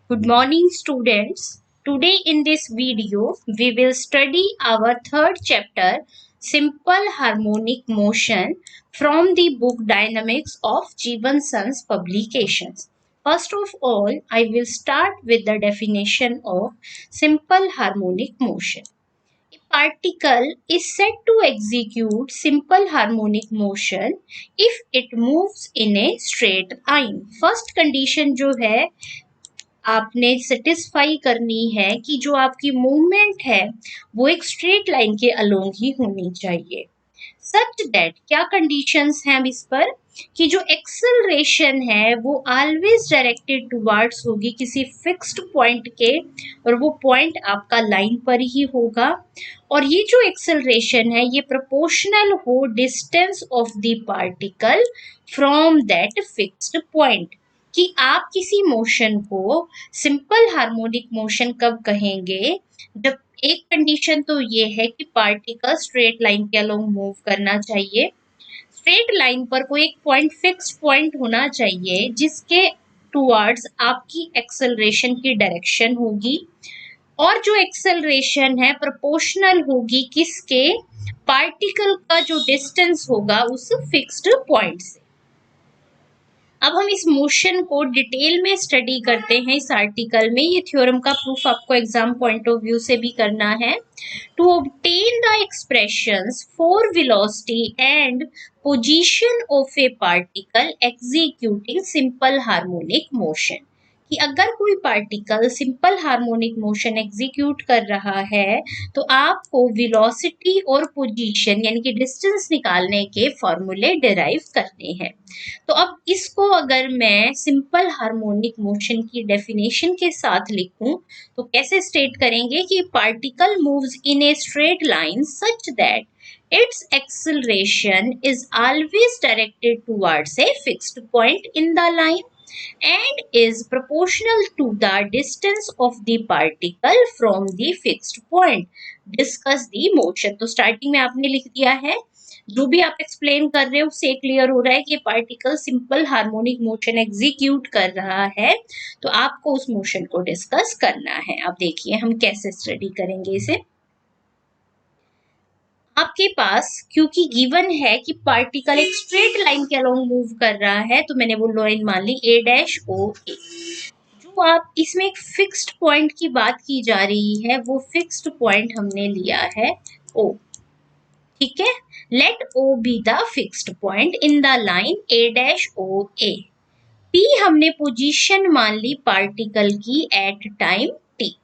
Good morning, students. Today in this video, we will study our third chapter, Simple Harmonic Motion, from the book Dynamics of Jeevan Sons Publications. First of all, I will start with the definition of simple harmonic motion. A particle is said to execute simple harmonic motion if it moves in a straight line. First condition जो है आपने satisfy करनी है कि जो आपकी movement है वो एक स्ट्रेट लाइन के अलोंग ही होनी चाहिए। सच दैट क्या कंडीशंस हैं अब इस पर कि जो एक्सेलरेशन है वो ऑलवेज डायरेक्टेड टुवर्ड्स होगी किसी फिक्स्ड पॉइंट के, और वो पॉइंट आपका लाइन पर ही होगा, और ये जो एक्सेलरेशन है ये प्रोपोर्शनल हो distance of the particle from that fixed point. कि आप किसी मोशन को सिंपल हार्मोनिक मोशन कब कहेंगे, जब एक कंडीशन तो ये है कि पार्टिकल स्ट्रेट लाइन के अलोंग मूव करना चाहिए, स्ट्रेट लाइन पर कोई एक पॉइंट फिक्स्ड पॉइंट होना चाहिए जिसके टुवर्ड्स आपकी एक्सेलरेशन की डायरेक्शन होगी, और जो एक्सेलरेशन है प्रोपोर्शनल होगी किसके, पार्टिकल का जो डिस्टेंस होगा उस फिक्स्ड पॉइंट से। अब हम इस मोशन को डिटेल में स्टडी करते हैं इस आर्टिकल में। ये थ्योरम का प्रूफ आपको एग्जाम पॉइंट ऑफ व्यू से भी करना है। To obtain the expressions for velocity and position of a particle executing simple harmonic motion, कि अगर कोई particle simple harmonic motion execute कर रहा है तो आपको वेलोसिटी और पोजीशन यानी कि डिस्टेंस निकालने के फॉर्मूले डिराइव करने हैं। तो अब इसको अगर मैं सिंपल हार्मोनिक मोशन की डेफिनेशन के साथ लिखूं तो कैसे स्टेट करेंगे कि particle moves in a straight line such that its acceleration is always directed towards a fixed point in the line and is proportional to the distance of the particle from the fixed point. Discuss the motion. तो starting में आपने लिख दिया है, जो भी आप explain कर रहे हो उससे क्लियर हो रहा है कि particle simple harmonic motion execute कर रहा है, तो आपको उस मोशन को डिस्कस करना है। अब देखिए हम कैसे स्टडी करेंगे इसे। आपके पास क्योंकि गिवन है कि पार्टिकल एक स्ट्रेट लाइन के अलोंग मूव कर रहा है, तो मैंने वो लाइन मान ली ए डैश ओ ए। जो आप इसमें एक फिक्स्ड पॉइंट की बात की जा रही है वो फिक्स्ड पॉइंट हमने लिया है ओ, ठीक है। Let O be the fixed point in the line A dash O A. P हमने पोजीशन मान ली पार्टिकल की at time t.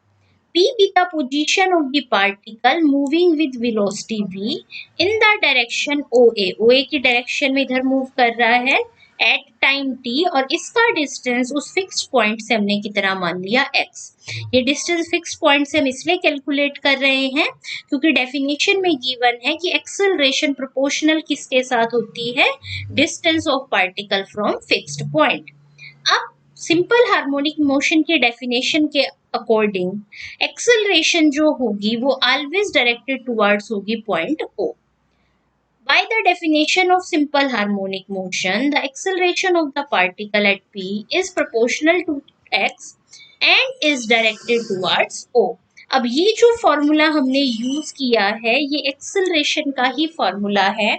P be the position of the particle moving with velocity v in the direction OA. OA की direction में इधर move कर रहा है at time t, और इसका डिस्टेंस उस फिक्स्ड पॉइंट से हमने कितना मान लिया x। ये डिस्टेंस फिक्स्ड पॉइंट से हम इसलिए कैलकुलेट कर रहे हैं क्योंकि डेफिनेशन में गिवन है कि एक्सेलरेशन प्रोपोर्शनल किसके साथ होती है, distance of particle from fixed point. अब सिंपल हार्मोनिक मोशन के डेफिनेशन के अकॉर्डिंग एक्सेलरेशन जो होगी वो ऑलवेज डायरेक्टेड टुवर्ड्स होगी point O. By the definition of simple harmonic motion, the acceleration of the particle at P is proportional to x and is directed towards O. अब ये जो formula हमने use किया है ये एक्सेलरेशन का ही formula है।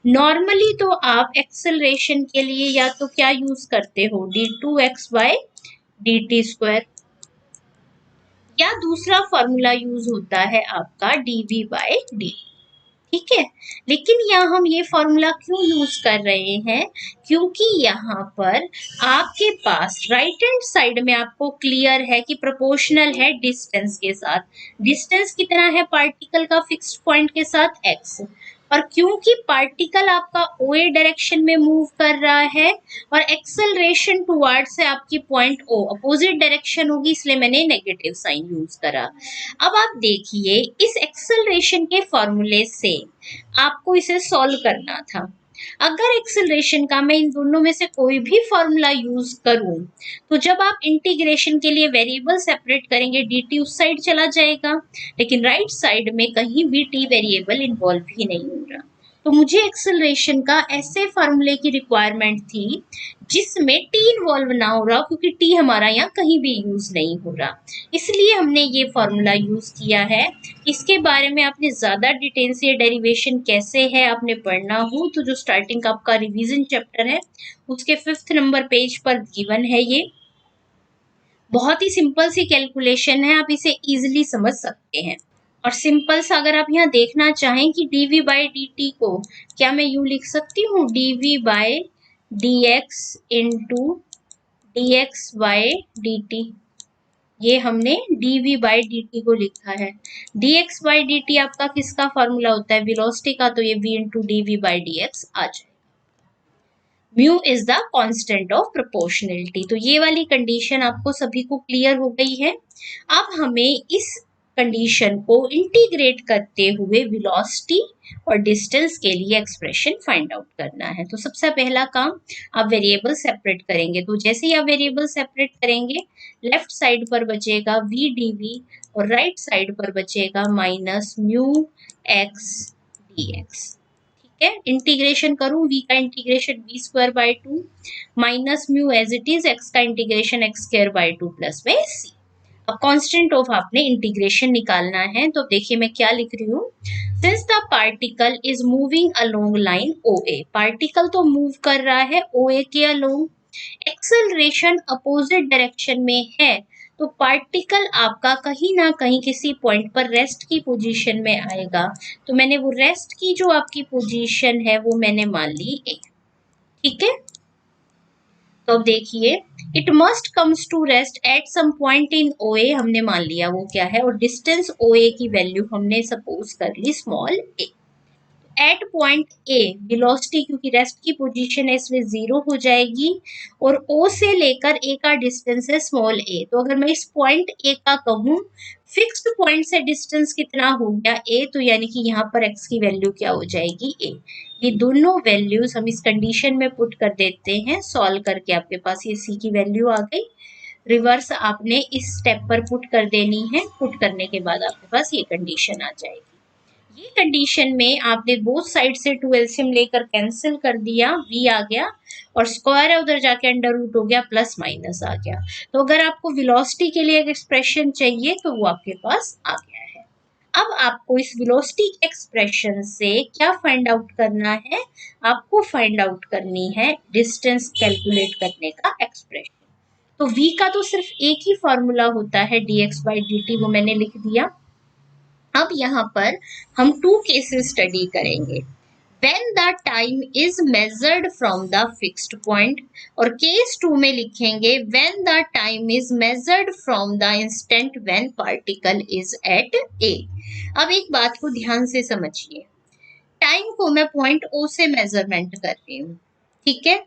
नॉर्मली तो आप एक्सेलरेशन के लिए या तो क्या यूज करते हो, d2x/dt², या दूसरा फॉर्मूला यूज होता है आपका dv/dt, ठीक है। लेकिन यहाँ हम ये फॉर्मूला क्यों यूज कर रहे हैं, क्योंकि यहाँ पर आपके पास राइट हैंड साइड में आपको क्लियर है कि प्रोपोर्शनल है डिस्टेंस के साथ। डिस्टेंस कितना है पार्टिकल का फिक्स्ड पॉइंट के साथ, x, और क्योंकि पार्टिकल आपका OA डायरेक्शन में मूव कर रहा है और एक्सेलरेशन टुवर्ड्स है आपकी पॉइंट O, अपोजिट डायरेक्शन होगी, इसलिए मैंने नेगेटिव साइन यूज करा। अब आप देखिए इस एक्सेलरेशन के फॉर्मूले से आपको इसे सॉल्व करना था। अगर एक्सेलरेशन का मैं इन दोनों में से कोई भी फॉर्मूला यूज करूं तो जब आप इंटीग्रेशन के लिए वेरिएबल सेपरेट करेंगे dt उस साइड चला जाएगा, लेकिन राइट साइड में कहीं भी t वेरिएबल इन्वॉल्व ही नहीं हो रहा। तो मुझे एक्सेलरेशन का ऐसे फार्मूले की रिक्वायरमेंट थी जिसमें टी इन्वॉल्व ना हो रहा, क्योंकि टी हमारा यहाँ कहीं भी यूज नहीं हो रहा, इसलिए हमने ये फार्मूला यूज किया है। इसके बारे में आपने ज्यादा डिटेल से डेरिवेशन कैसे है आपने पढ़ना हो तो जो स्टार्टिंग का आपका रिवीजन चैप्टर है उसके 5th नंबर पेज पर गिवन है। ये बहुत ही सिंपल सी कैलकुलेशन है, आप इसे इजीली समझ सकते हैं। और सिंपल सा अगर आप यहाँ देखना चाहें कि dv बाई dt को क्या मैं यूं लिख सकती हूँ, dv by dx into dx by dt। ये हमने dv बाई dt को लिखा है। dx बाई dt आपका किसका फॉर्मूला होता है, वेलोसिटी का, तो ये v into dv by dx आ जाए। Mu is the constant of proportionality. तो ये वाली कंडीशन आपको सभी को क्लियर हो गई है। अब हमें इस कंडीशन को इंटीग्रेट करते हुए वेलोसिटी और डिस्टेंस के लिए एक्सप्रेशन फाइंड आउट करना है। तो सबसे पहला काम आप वेरिएबल सेपरेट करेंगे। तो जैसे ही आप वेरिएबल सेपरेट करेंगे, लेफ्ट साइड पर बचेगा v dv और राइट साइड पर बचेगा माइनस म्यू x dx। ठीक है, इंटीग्रेशन करूं, v का integration v square by 2 minus mu as it is x का integration x square by 2 plus में c। अब कांस्टेंट ऑफ आपने इंटीग्रेशन निकालना है। तो देखिए मैं क्या लिख रही हूँ, since the particle is moving along line OA, particle तो मूव कर रहा है OA के अलोंग, एक्सेलरेशन अपोजिट डायरेक्शन में है, तो पार्टिकल आपका कहीं ना कहीं किसी पॉइंट पर रेस्ट की पोजीशन में आएगा। तो मैंने वो रेस्ट की जो आपकी पोजीशन है वो मैंने मान ली A। ठीक है, तो अब देखिए, it must comes to rest at some point in OA, हमने मान लिया वो क्या है, और डिस्टेंस OA की वैल्यू हमने सपोज कर ली small a। At point A velocity क्योंकि रेस्ट की पोजीशन है इसलिए 0 हो जाएगी, और O से लेकर A का डिस्टेंस है स्मॉल a। तो अगर मैं इस पॉइंट A का कहूँ फिक्स्ड पॉइंट से डिस्टेंस कितना हो गया A, तो यानी कि यहाँ पर x की वैल्यू क्या हो जाएगी A। ये दोनों वैल्यूज हम इस कंडीशन में पुट कर देते हैं, सॉल्व करके आपके पास ये C की वैल्यू आ गई। रिवर्स आपने इस स्टेप पर पुट कर देनी है, पुट करने के बाद आपके पास ये कंडीशन आ जाएगी। ये कंडीशन में आपने बोथ साइड से 2 एलसीएम लेकर कैंसिल कर दिया, v आ गया और स्क्वायर है उधर जाके अंडर रूट हो गया, प्लस माइनस आ गया। तो अगर आपको वेलोसिटी के लिए एक एक्सप्रेशन चाहिए तो वो आपके पास आ गया है। अब आपको इस वेलोसिटी एक्सप्रेशन से क्या फाइंड आउट करना है, आपको फाइंड आउट करनी है डिस्टेंस कैलकुलेट करने का एक्सप्रेशन। तो v का तो सिर्फ एक ही फॉर्मूला होता है dx बाई dt, वो मैंने लिख दिया। अब यहाँ पर हम 2 केसेस स्टडी करेंगे, when the time is measured from the fixed point, और केस 2 में लिखेंगे when the time is measured from the instant when particle is at A। अब एक बात को ध्यान से समझिए, टाइम को मैं पॉइंट O से मेजरमेंट कर रही हूँ। ठीक है,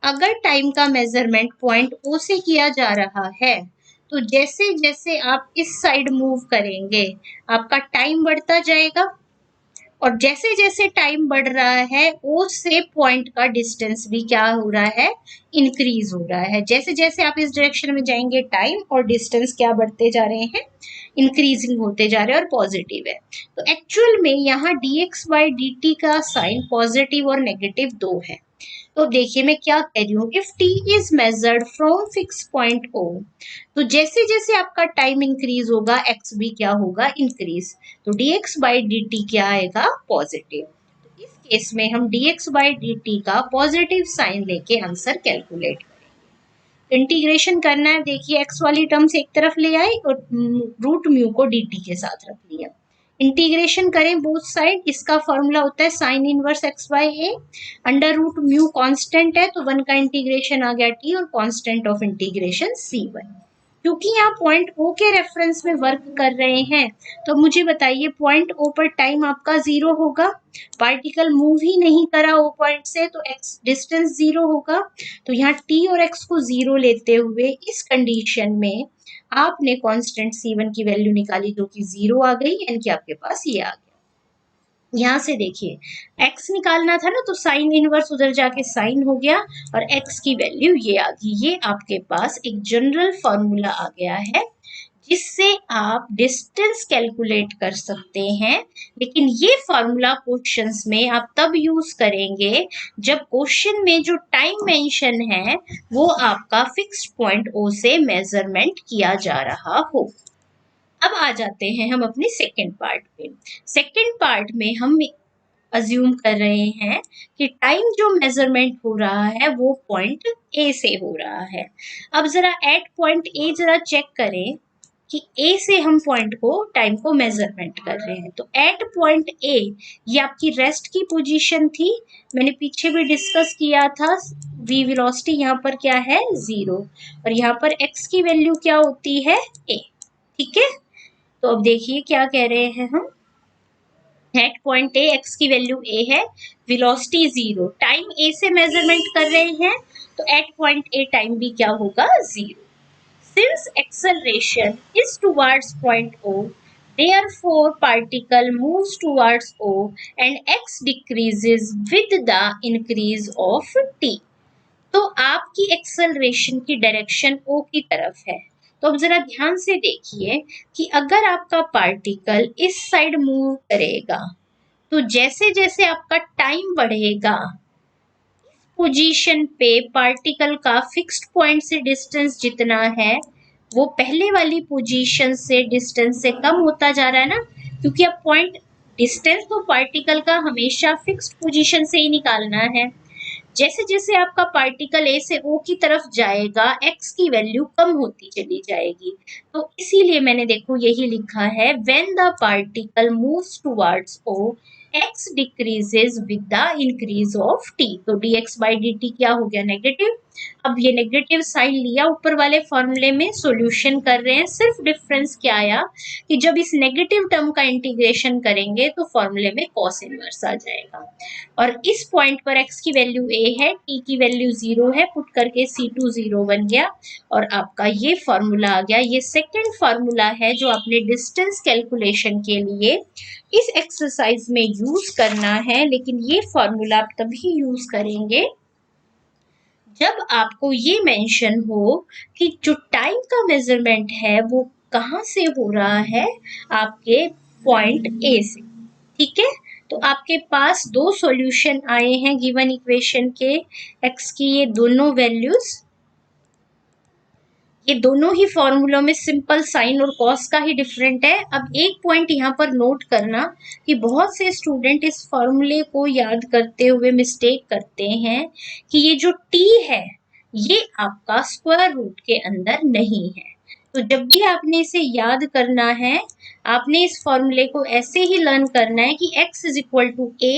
अगर टाइम का मेजरमेंट पॉइंट O से किया जा रहा है तो जैसे जैसे आप इस साइड मूव करेंगे आपका टाइम बढ़ता जाएगा, और जैसे जैसे टाइम बढ़ रहा है O से पॉइंट का डिस्टेंस भी क्या हो रहा है, इंक्रीज हो रहा है। जैसे जैसे आप इस डायरेक्शन में जाएंगे टाइम और डिस्टेंस क्या बढ़ते जा रहे हैं, इंक्रीजिंग होते जा रहे हैं और पॉजिटिव है। तो एक्चुअल में यहाँ dx बाई dt का साइन पॉजिटिव और नेगेटिव दो है। तो देखिए मैं क्या कह रही हूँ, if t is measured from fix point O, तो जैसे जैसे आपका टाइम इंक्रीज होगा x भी क्या होगा, इंक्रीज। तो dx बाई dt क्या आएगा, पॉजिटिव। तो इस केस में हम dx बाई dt का पॉजिटिव साइन लेके आंसर कैलकुलेट करेंगे। इंटीग्रेशन करना है, देखिए x वाली टर्म्स एक तरफ ले आए और रूट म्यू को dt के साथ रख लिया। इंटीग्रेशन करें बोथ साइड, इसका फॉर्मूला होता है sine inverse x by a, under root mu constant है तो 1 का इंटीग्रेशन आ गया t और कांस्टेंट ऑफ इंटीग्रेशन c1। क्योंकि यहाँ पॉइंट O के रेफरेंस में वर्क कर रहे हैं तो मुझे बताइए पॉइंट O पर टाइम आपका 0 होगा, पार्टिकल मूव ही नहीं करा O पॉइंट से तो x डिस्टेंस 0 होगा। तो यहाँ t और x को 0 लेते हुए इस कंडीशन में आपने कांस्टेंट c1 की वैल्यू निकाली जो कि 0 आ गई, यानी कि आपके पास ये आ गया। यहाँ से देखिए x निकालना था ना, तो साइन इनवर्स उधर जाके साइन हो गया और x की वैल्यू ये आ गई। ये आपके पास एक जनरल फॉर्मूला आ गया है जिससे आप डिस्टेंस कैलकुलेट कर सकते हैं। लेकिन ये फॉर्मूला क्वेश्चंस में आप तब यूज करेंगे जब क्वेश्चन में जो टाइम मेंशन है वो आपका फिक्स्ड पॉइंट ओ से मेजरमेंट किया जा रहा हो। अब आ जाते हैं हम अपने सेकेंड पार्ट पे। सेकेंड पार्ट में हम अज्यूम कर रहे हैं कि टाइम जो मेजरमेंट हो रहा है वो पॉइंट ए से हो रहा है। अब जरा एट पॉइंट ए जरा चेक करें कि ए से हम पॉइंट को टाइम को मेजरमेंट कर रहे हैं। तो एट पॉइंट ए ये आपकी रेस्ट की पोजीशन थी, मैंने पीछे भी डिस्कस किया था। वी वेलोसिटी यहाँ पर क्या है 0 और यहाँ पर एक्स की वैल्यू क्या होती है ए। ठीक है, तो अब देखिए क्या कह रहे हैं हम। एट पॉइंट ए एक्स की वैल्यू ए है, वेलोसिटी 0, टाइम ए से मेजरमेंट कर रहे हैं तो एट पॉइंट ए टाइम भी क्या होगा 0। Since acceleration is towards point O, therefore particle moves towards O and x decreases with the increase of t. तो आपकी एक्सेलरेशन की डायरेक्शन O की तरफ है। तो अब जरा ध्यान से देखिए कि अगर आपका पार्टिकल इस साइड मूव करेगा तो जैसे जैसे आपका टाइम बढ़ेगा पोजीशन पे पार्टिकल का फिक्स्ड पॉइंट से डिस्टेंस जितना है वो पहले वाली पोजीशन से डिस्टेंस से कम होता जा रहा है ना, क्योंकि अब पॉइंट डिस्टेंस तो पार्टिकल का हमेशा फिक्स्ड पोजीशन से ही निकालना है। जैसे जैसे आपका पार्टिकल ए से ओ की तरफ जाएगा एक्स की वैल्यू कम होती चली जाएगी। तो इसीलिए मैंने देखो यही लिखा है when the particle moves towards O x decreases with the increase of t। तो dx by dt क्या हो गया नेगेटिव। अब ये नेगेटिव साइन लिया ऊपर वाले फॉर्मूले में, सॉल्यूशन कर रहे हैं। सिर्फ डिफरेंस क्या आया कि जब इस नेगेटिव टर्म का इंटीग्रेशन करेंगे तो फॉर्मूले में cos इनवर्स आ जाएगा। और इस पॉइंट पर x की वैल्यू a है, t की वैल्यू 0 है, पुट करके C2 0 बन गया और आपका ये फॉर्मूला आ गया। ये सेकंड फॉर्मूला है जो आपने डिस्टेंस कैलकुलेशन के लिए इस एक्सरसाइज में यूज करना है। लेकिन ये फॉर्मूला आप तभी यूज करेंगे जब आपको ये मेंशन हो कि जो टाइम का मेजरमेंट है वो कहाँ से हो रहा है, आपके पॉइंट ए से। ठीक है, तो आपके पास दो सॉल्यूशन आए हैं गिवन इक्वेशन के। एक्स की ये दोनों वैल्यूज, ये दोनों ही फॉर्मूलों में सिंपल साइन और कॉस का ही डिफरेंट है। अब एक पॉइंट यहाँ पर नोट करना कि बहुत से स्टूडेंट इस फॉर्मूले को याद करते हुए मिस्टेक करते हैं कि ये जो t है ये आपका स्क्वायर रूट के अंदर नहीं है। तो जब भी आपने इसे याद करना है आपने इस फॉर्मूले को ऐसे ही लर्न करना है कि x is equal to a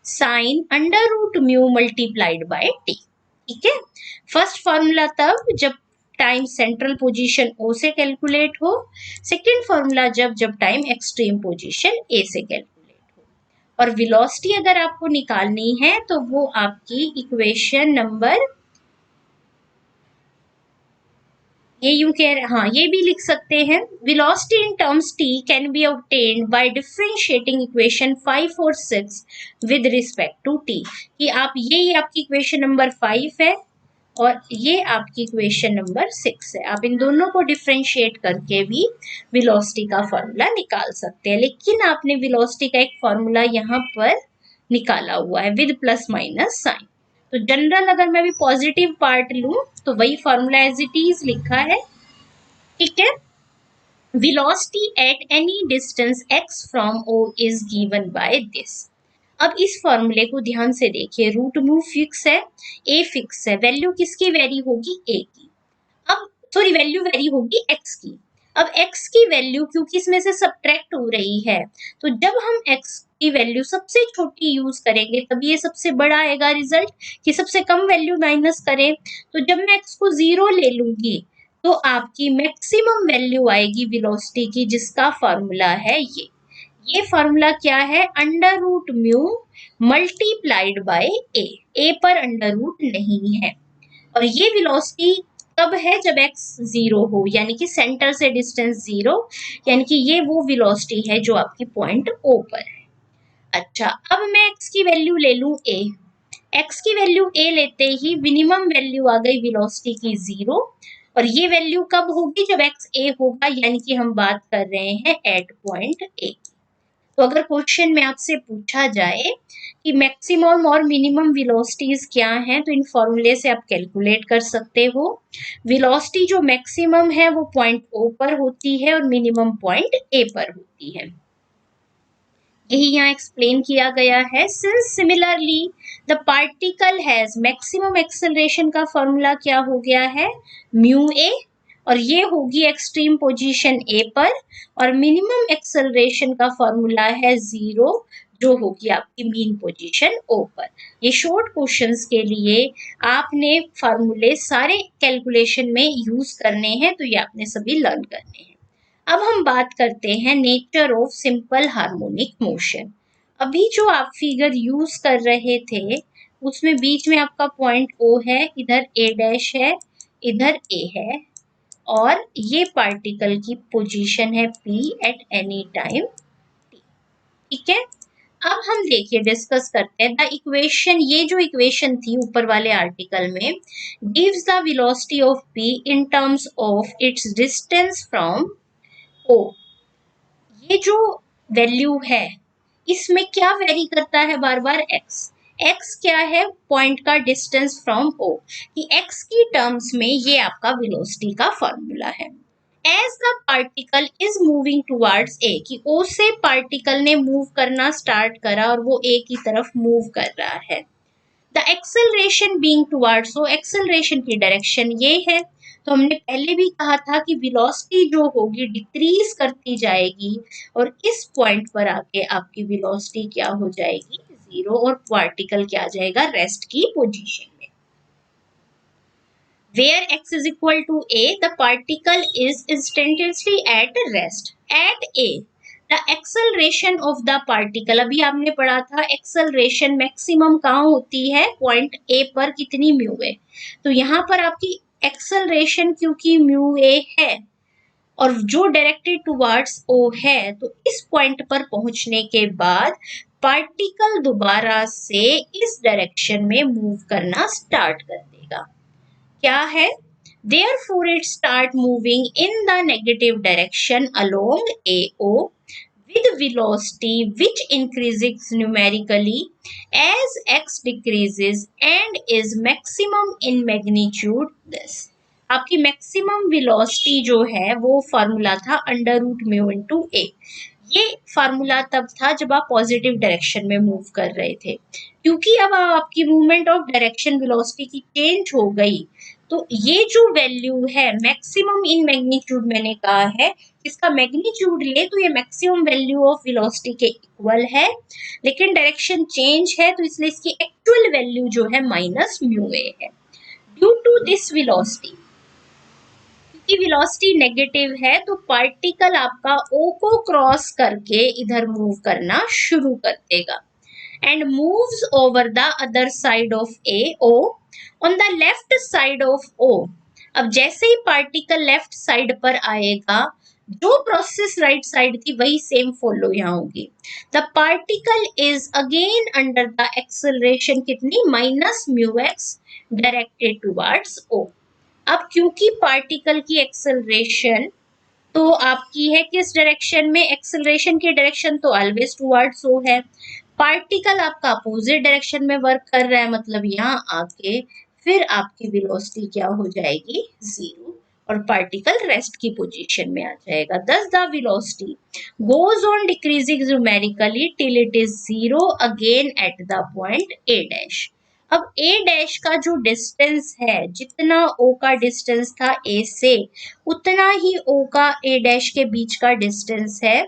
sine under root mu multiplied by t। ठीक है, फर्स्ट फॉर्मूला तब जब टाइम सेंट्रल पोजीशन O से कैलकुलेट हो, सेकेंड फॉर्मूला जब टाइम एक्सट्रीम पोजीशन A से कैलकुलेट हो। और वेलोसिटी अगर आपको निकालनी है तो वो आपकी इक्वेशन नंबर, ये यूं कह रहे, हाँ ये भी लिख सकते हैं, velocity in terms t can be obtained by differentiating equation 5 और 6 विद रिस्पेक्ट टू t। कि आप ये आपकी इक्वेशन नंबर 5 है और ये आपकी इक्वेशन नंबर 6 है। आप इन दोनों को डिफरेंशिएट करके भी वेलोसिटी का फॉर्मूला निकाल सकते हैं। लेकिन आपने वेलोसिटी का एक फॉर्मूला यहाँ पर निकाला हुआ है विद प्लस माइनस साइन। तो जनरल अगर मैं भी पॉजिटिव पार्ट लूं तो वही फॉर्मूला एज इट इज लिखा है। ठीक है, velocity at any distance x from O is given by this। अब इस फॉर्मूले को ध्यान से देखिए, रूट म्यू फिक्स है, ए फिक्स है, वैल्यू किसकी वेरी होगी ए की। अब सॉरी वैल्यू वेरी होगी एक्स की। अब एक्स की वैल्यू क्योंकि इसमें से सब्ट्रैक्ट हो रही है तो जब हम एक्स की वैल्यू सबसे छोटी यूज करेंगे तभी ये सबसे बड़ा आएगा रिजल्ट, कि सबसे कम वैल्यू माइनस करें। तो जब मैं एक्स को 0 ले लूंगी तो आपकी मैक्सिमम वैल्यू आएगी वेलोसिटी की, जिसका फॉर्मूला है ये फॉर्मूला क्या है, under root mu multiplied by A पर अंडर रूट नहीं है। और ये वेलोसिटी कब है, जब x 0 हो, यानी कि सेंटर से डिस्टेंस 0, यानी कि ये वो वेलोसिटी है जो आपकी पॉइंट O पर है। अच्छा, अब मैं x की वैल्यू ले लूं a, x की वैल्यू a लेते ही मिनिमम वैल्यू आ गई वेलोसिटी की 0 और ये वैल्यू कब होगी, जब एक्स ए होगा, यानी कि हम बात कर रहे हैं एट पॉइंट ए। तो अगर क्वेश्चन में आपसे पूछा जाए कि मैक्सिमम और मिनिमम वेलोसिटीज क्या हैं, तो इन फॉर्मूले से आप कैलकुलेट कर सकते हो। वेलोसिटी जो मैक्सिमम है वो पॉइंट ओ पर होती है और मिनिमम पॉइंट ए पर होती है, यही यहाँ एक्सप्लेन किया गया है। Since similarly the particle has maximum acceleration का फॉर्मूला क्या हो गया है, म्यू ए, और ये होगी एक्सट्रीम पोजीशन ए पर, और मिनिमम एक्सेलरेशन का फॉर्मूला है जीरो, जो होगी आपकी मीन पोजीशन ओ पर। ये शॉर्ट क्वेश्चंस के लिए आपने फॉर्मूले सारे कैलकुलेशन में यूज करने हैं, तो ये आपने सभी लर्न करने हैं। अब हम बात करते हैं nature of simple harmonic motion. अभी जो आप फिगर यूज कर रहे थे उसमें बीच में आपका पॉइंट ओ है, इधर ए डैश है, इधर ए है, और ये पार्टिकल की पोजीशन है P at any time T. ठीक है, अब हम देखिए डिस्कस करते हैं द इक्वेशन। ये जो इक्वेशन थी ऊपर वाले आर्टिकल में, gives the velocity of P in terms of its distance from O. ये जो वैल्यू है इसमें क्या वेरी करता है, बार बार एक्स। एक्स क्या है, पॉइंट का डिस्टेंस फ्रॉम ओ, कि एक्स की टर्म्स में ये आपका वेलोसिटी का फॉर्मूला है। As the particle is moving towards A, कि ओ से पार्टिकल ने मूव करना स्टार्ट करा और वो ए की तरफ मूव कर रहा है। The acceleration being towards O, acceleration की डायरेक्शन ये है। तो हमने पहले भी कहा था कि वेलोसिटी जो होगी डिक्रीज करती जाएगी, और इस पॉइंट पर आके आपकी वेलोसिटी क्या हो जाएगी, जीरो, और पार्टिकल क्या आ जाएगा, रेस्ट की पोजीशन में। Where x is equal to a, the particle is instantaneously at rest. At a, the acceleration of the particle, अभी आपने पढ़ा था acceleration maximum कहाँ होती है, पॉइंट a पर कितनी म्यू है, तो यहाँ पर आपकी acceleration क्योंकि म्यू a है और जो डायरेक्टेड टुवर्ड्स ओ है, तो इस पॉइंट पर पहुंचने के बाद पार्टिकल दोबारा से इस डायरेक्शन में मूव करना स्टार्ट कर देगा। क्या है, therefore it start moving in the negative direction along AO with velocity which increases numerically as x decreases and is maximum in magnitude this। आपकी मैक्सिमम वेलोसिटी जो है वो फॉर्मूला था अंडर रूट म्यू इनटू ए। ये formula तब था जब आप पॉजिटिव डायरेक्शन में मूव कर रहे थे, क्योंकि अब आपकी मूवमेंट ऑफ डायरेक्शन वेलोसिटी की चेंज हो गई, तो ये जो वैल्यू है मैक्सिमम इन मैग्नीट्यूड, मैंने कहा है इसका मैग्नीट्यूड ले तो ये मैक्सिमम वैल्यू ऑफ वेलोसिटी के इक्वल है, लेकिन डायरेक्शन चेंज है तो इसलिए इसकी एक्चुअल वैल्यू जो है माइनस म्यू ए है। ड्यू टू दिस वेलोसिटी, की वेलोसिटी नेगेटिव है तो पार्टिकल आपका ओ को क्रॉस करके इधर मूव करना शुरू कर देगा and moves over the other side of A O on the left side of O. अब जैसे ही पार्टिकल लेफ्ट साइड पर आएगा, जो प्रोसेस राइट साइड थी वही सेम फॉलो यहाँ होगी। The particle is again under the acceleration कितनी, minus mu x directed towards O. अब क्योंकि पार्टिकल की एक्सेलरेशन तो आपकी है किस डायरेक्शन में, एक्सेलरेशन की डायरेक्शन तो ऑलवेज टुवर्ड्स ओ है, पार्टिकल आपका अपोजिट डायरेक्शन में वर्क कर रहा है, मतलब यहाँ आके फिर आपकी वेलोसिटी क्या हो जाएगी, जीरो, और पार्टिकल रेस्ट की पोजीशन में आ जाएगा। Thus the velocity goes on decreasing numerically till it is zero again at the point A dash। अब A डैश का जो डिस्टेंस है, जितना O का डिस्टेंस था A से, उतना ही O का A डैश के बीच का डिस्टेंस है,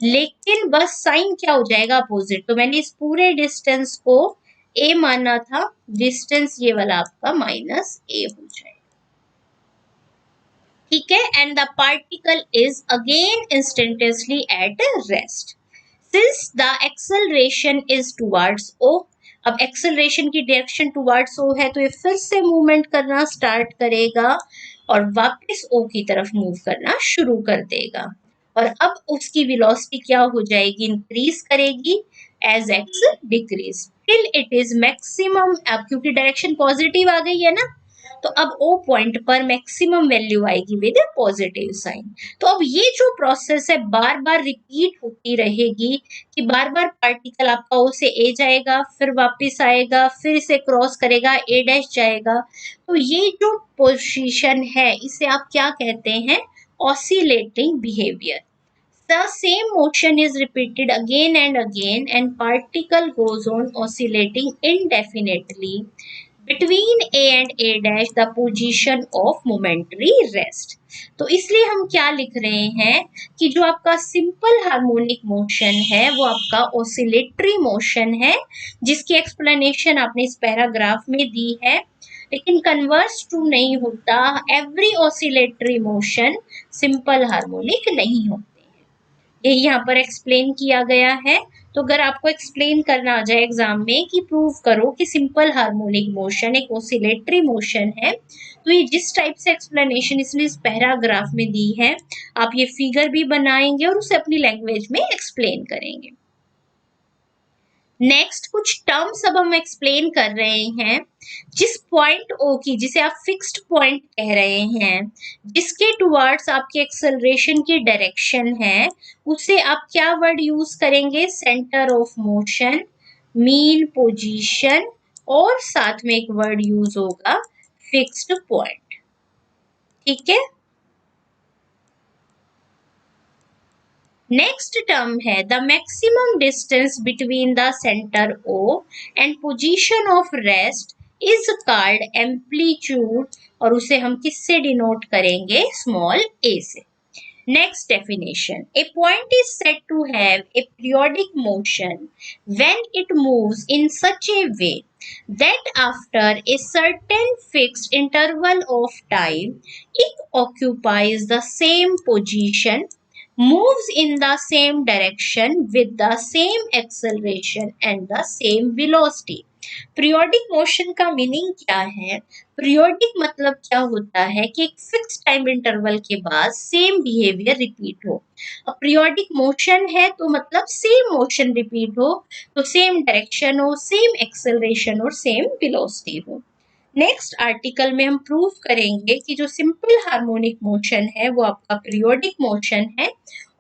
लेकिन बस साइन क्या हो जाएगा, अपोजिट। तो मैंने इस पूरे डिस्टेंस को A माना था, डिस्टेंस ये वाला आपका माइनस A हो जाएगा। ठीक है, and the particle is again instantaneously at rest since the acceleration is towards O. अब एक्सेलरेशन की डायरेक्शन टुवर्ड्स ओ है तो ये फिर से मूवमेंट करना स्टार्ट करेगा और वापस ओ की तरफ मूव करना शुरू कर देगा, और अब उसकी वेलोसिटी क्या हो जाएगी, इंक्रीज करेगी as x decrease till it is maximum. अब क्योंकि डायरेक्शन पॉजिटिव आ गई है ना, तो अब O पॉइंट पर मैक्सिमम वैल्यू आएगी विद पॉजिटिव साइन। तो अब ये जो प्रोसेस है बार बार रिपीट होती रहेगी कि बार बार पार्टिकल आपका O से A जाएगा, फिर वापस आएगा, फिर इसे क्रॉस करेगा, A डैश जाएगा। तो ये जो पोजीशन है इसे आप क्या कहते हैं? Oscillating behaviour. The same motion is repeated again and particle goes on oscillating indefinitely between A and A dash the position of momentary rest। तो इसलिए हम क्या लिख रहे हैं कि जो आपका सिंपल हार्मोनिक मोशन है वो आपका ऑसिलेटरी मोशन है, जिसकी एक्सप्लेनेशन आपने इस पैराग्राफ में दी है। लेकिन कन्वर्स ट्रू नहीं होता, every oscillatory motion simple harmonic नहीं होता, यही यहाँ पर एक्सप्लेन किया गया है। तो अगर आपको एक्सप्लेन करना आ जाए एग्जाम में कि प्रूव करो कि सिंपल हार्मोनिक मोशन एक ऑसिलेटरी मोशन है, तो ये जिस टाइप से एक्सप्लेनेशन इसने इस पैराग्राफ में दी है, आप ये फिगर भी बनाएंगे और उसे अपनी लैंग्वेज में एक्सप्लेन करेंगे। नेक्स्ट कुछ टर्म्स अब हम एक्सप्लेन कर रहे हैं। जिस पॉइंट O की, जिसे आप फिक्स्ड पॉइंट कह रहे हैं, जिसके टुवर्ड्स आपके एक्सेलरेशन की डायरेक्शन है, उसे आप क्या वर्ड यूज करेंगे? Centre of motion, mean position, और साथ में एक वर्ड यूज होगा फिक्स्ड पॉइंट। ठीक है। नेक्स्ट टर्म है the maximum distance between the centre O and position of rest is called amplitude, और उसे हम किससे डिनोट करेंगे? स्मॉल a से। Next definition. A point is said to have a periodic motion when it moves in such a way that after a certain fixed interval of time, it occupies the same position, moves in the same direction with the same acceleration and the same velocity। Periodic motion का meaning क्या है? Periodic मतलब क्या होता है कि एक fix time interval के बाद सेम बिहेवियर रिपीट हो। अब पीरियोडिक मोशन है तो मतलब सेम मोशन रिपीट हो, तो सेम डायरेक्शन हो, सेम एक्सेलरेशन और सेम वेलोसिटी हो। नेक्स्ट आर्टिकल में हम प्रूव करेंगे कि जो सिंपल हार्मोनिक मोशन है वो आपका पीरियोडिक मोशन है,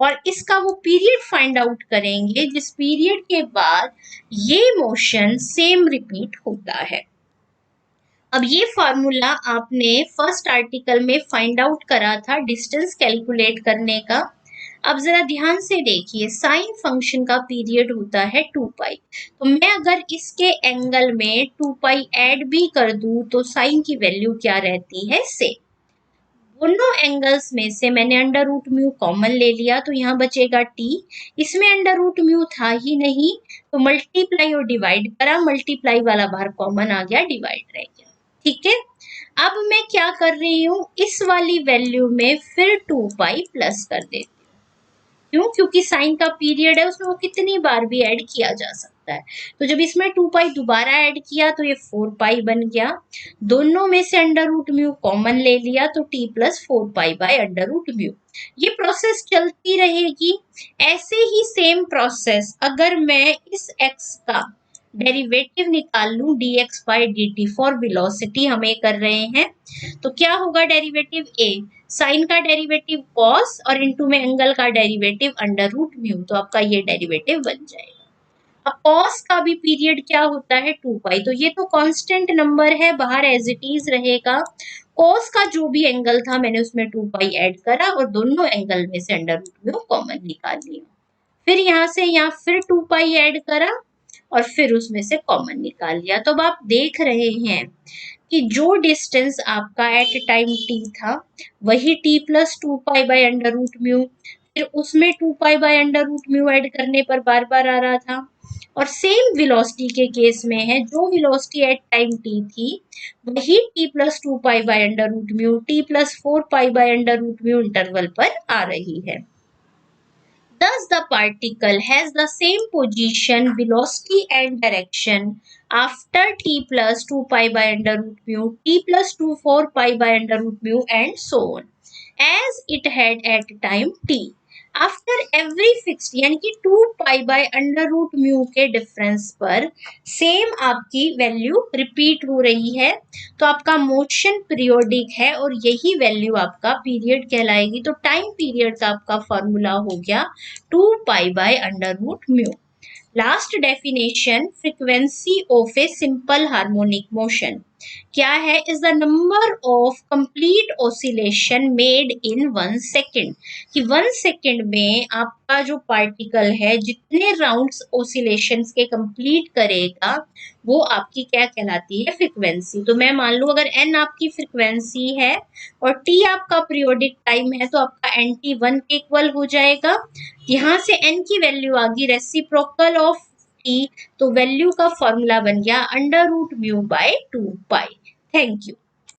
और इसका वो पीरियड फाइंड आउट करेंगे जिस पीरियड के बाद ये मोशन सेम रिपीट होता है। अब ये फॉर्मूला आपने फर्स्ट आर्टिकल में फाइंड आउट करा था डिस्टेंस कैलकुलेट करने का। अब जरा ध्यान से देखिए, साइन फंक्शन का पीरियड होता है 2 पाई, तो मैं अगर इसके एंगल में 2 पाई ऐड भी कर दूं तो साइन की वैल्यू क्या रहती है? सेम। दोनों एंगल्स में से मैंने अंडर रूट म्यू कॉमन ले लिया, तो यहाँ बचेगा टी। इसमें अंडर रूट म्यू था ही नहीं, तो मल्टीप्लाई और डिवाइड करा, मल्टीप्लाई वाला बाहर कॉमन आ गया, डिवाइड रह गया। ठीक है। अब मैं क्या कर रही हूँ, इस वाली वैल्यू में फिर 2 पाई प्लस कर देती हूँ। क्यों? क्योंकि साइन का पीरियड है, उसमें वो कितनी बार भी ऐड किया जा सकता है। तो जब इसमें 2 पाई दोबारा ऐड किया तो ये 4 पाई बन गया। दोनों में से अंडर रूट म्यू कॉमन ले लिया तो t plus 4 pi by under root mu. ये प्रोसेस चलती रहेगी। ऐसे ही सेम प्रोसेस अगर मैं इस x का डेरिवेटिव निकाल लूं dx by dt for velocity, हमें कर रहे हैं, तो क्या होगा? डेरिवेटिव a, साइन का डेरिवेटिव कॉस और इनटू में एंगल का डेरिवेटिव अंडर रूट म्यू, तो आपका ये डेरिवेटिव बन जाएगा। अब कॉस का भी पीरियड क्या होता है? 2 पाई, तो ये तो कांस्टेंट नंबर है, बाहर एज इट इज रहेगा। कॉस का जो भी एंगल था मैंने उसमें 2 पाई ऐड करा और दोनों एंगल में से अंडर रूट म्यू कॉमन निकाल लिया। फिर यहाँ से यहाँ फिर 2 पाई ऐड करा और फिर उसमें से कॉमन निकाल लिया। तो अब आप देख रहे हैं कि जो डिस्टेंस आपका एट टाइम t था वही t plus 2 pi by under root mu, फिर उसमें 2 pi by under root mu add करने पर बार बार आ रहा था। और सेम वेलोसिटी के केस में है, जो वेलोसिटी एट टाइम t थी वही t plus 2 pi by under root mu, t plus 4 pi by under root mu interval पर आ रही है। Thus, the particle has the same position, velocity and direction after t plus 2 pi by under root mu, t plus 2 4 pi by under root mu and so on as it had at time t. After every fixed यानी कि 2 pi by under root mu के difference पर same आपकी value repeat हो रही है, तो आपका मोशन पीरियोडिक है और यही वैल्यू आपका पीरियड कहलाएगी। तो टाइम पीरियड का आपका फॉर्मूला हो गया 2 pi by under root mu. Last definition, frequency of a simple harmonic motion क्या है? Is the number of complete oscillation made in 1 second, कि 1 सेकेंड में आपका जो पार्टिकल है जितने राउंड्स ऑसिलेशंस के कंप्लीट करेगा वो आपकी क्या कहलाती है? फ्रीक्वेंसी। तो मैं मान लूं अगर n आपकी फ्रीक्वेंसी है और t आपका पीरियोडिक टाइम है तो आपका nt 1 के इक्वल हो जाएगा। यहाँ से n की वैल्यू आ गई रेसिप्रोकल ऑफ t, तो वैल्यू का फॉर्मूला बन गया under root mu by 2 pi. Thank you.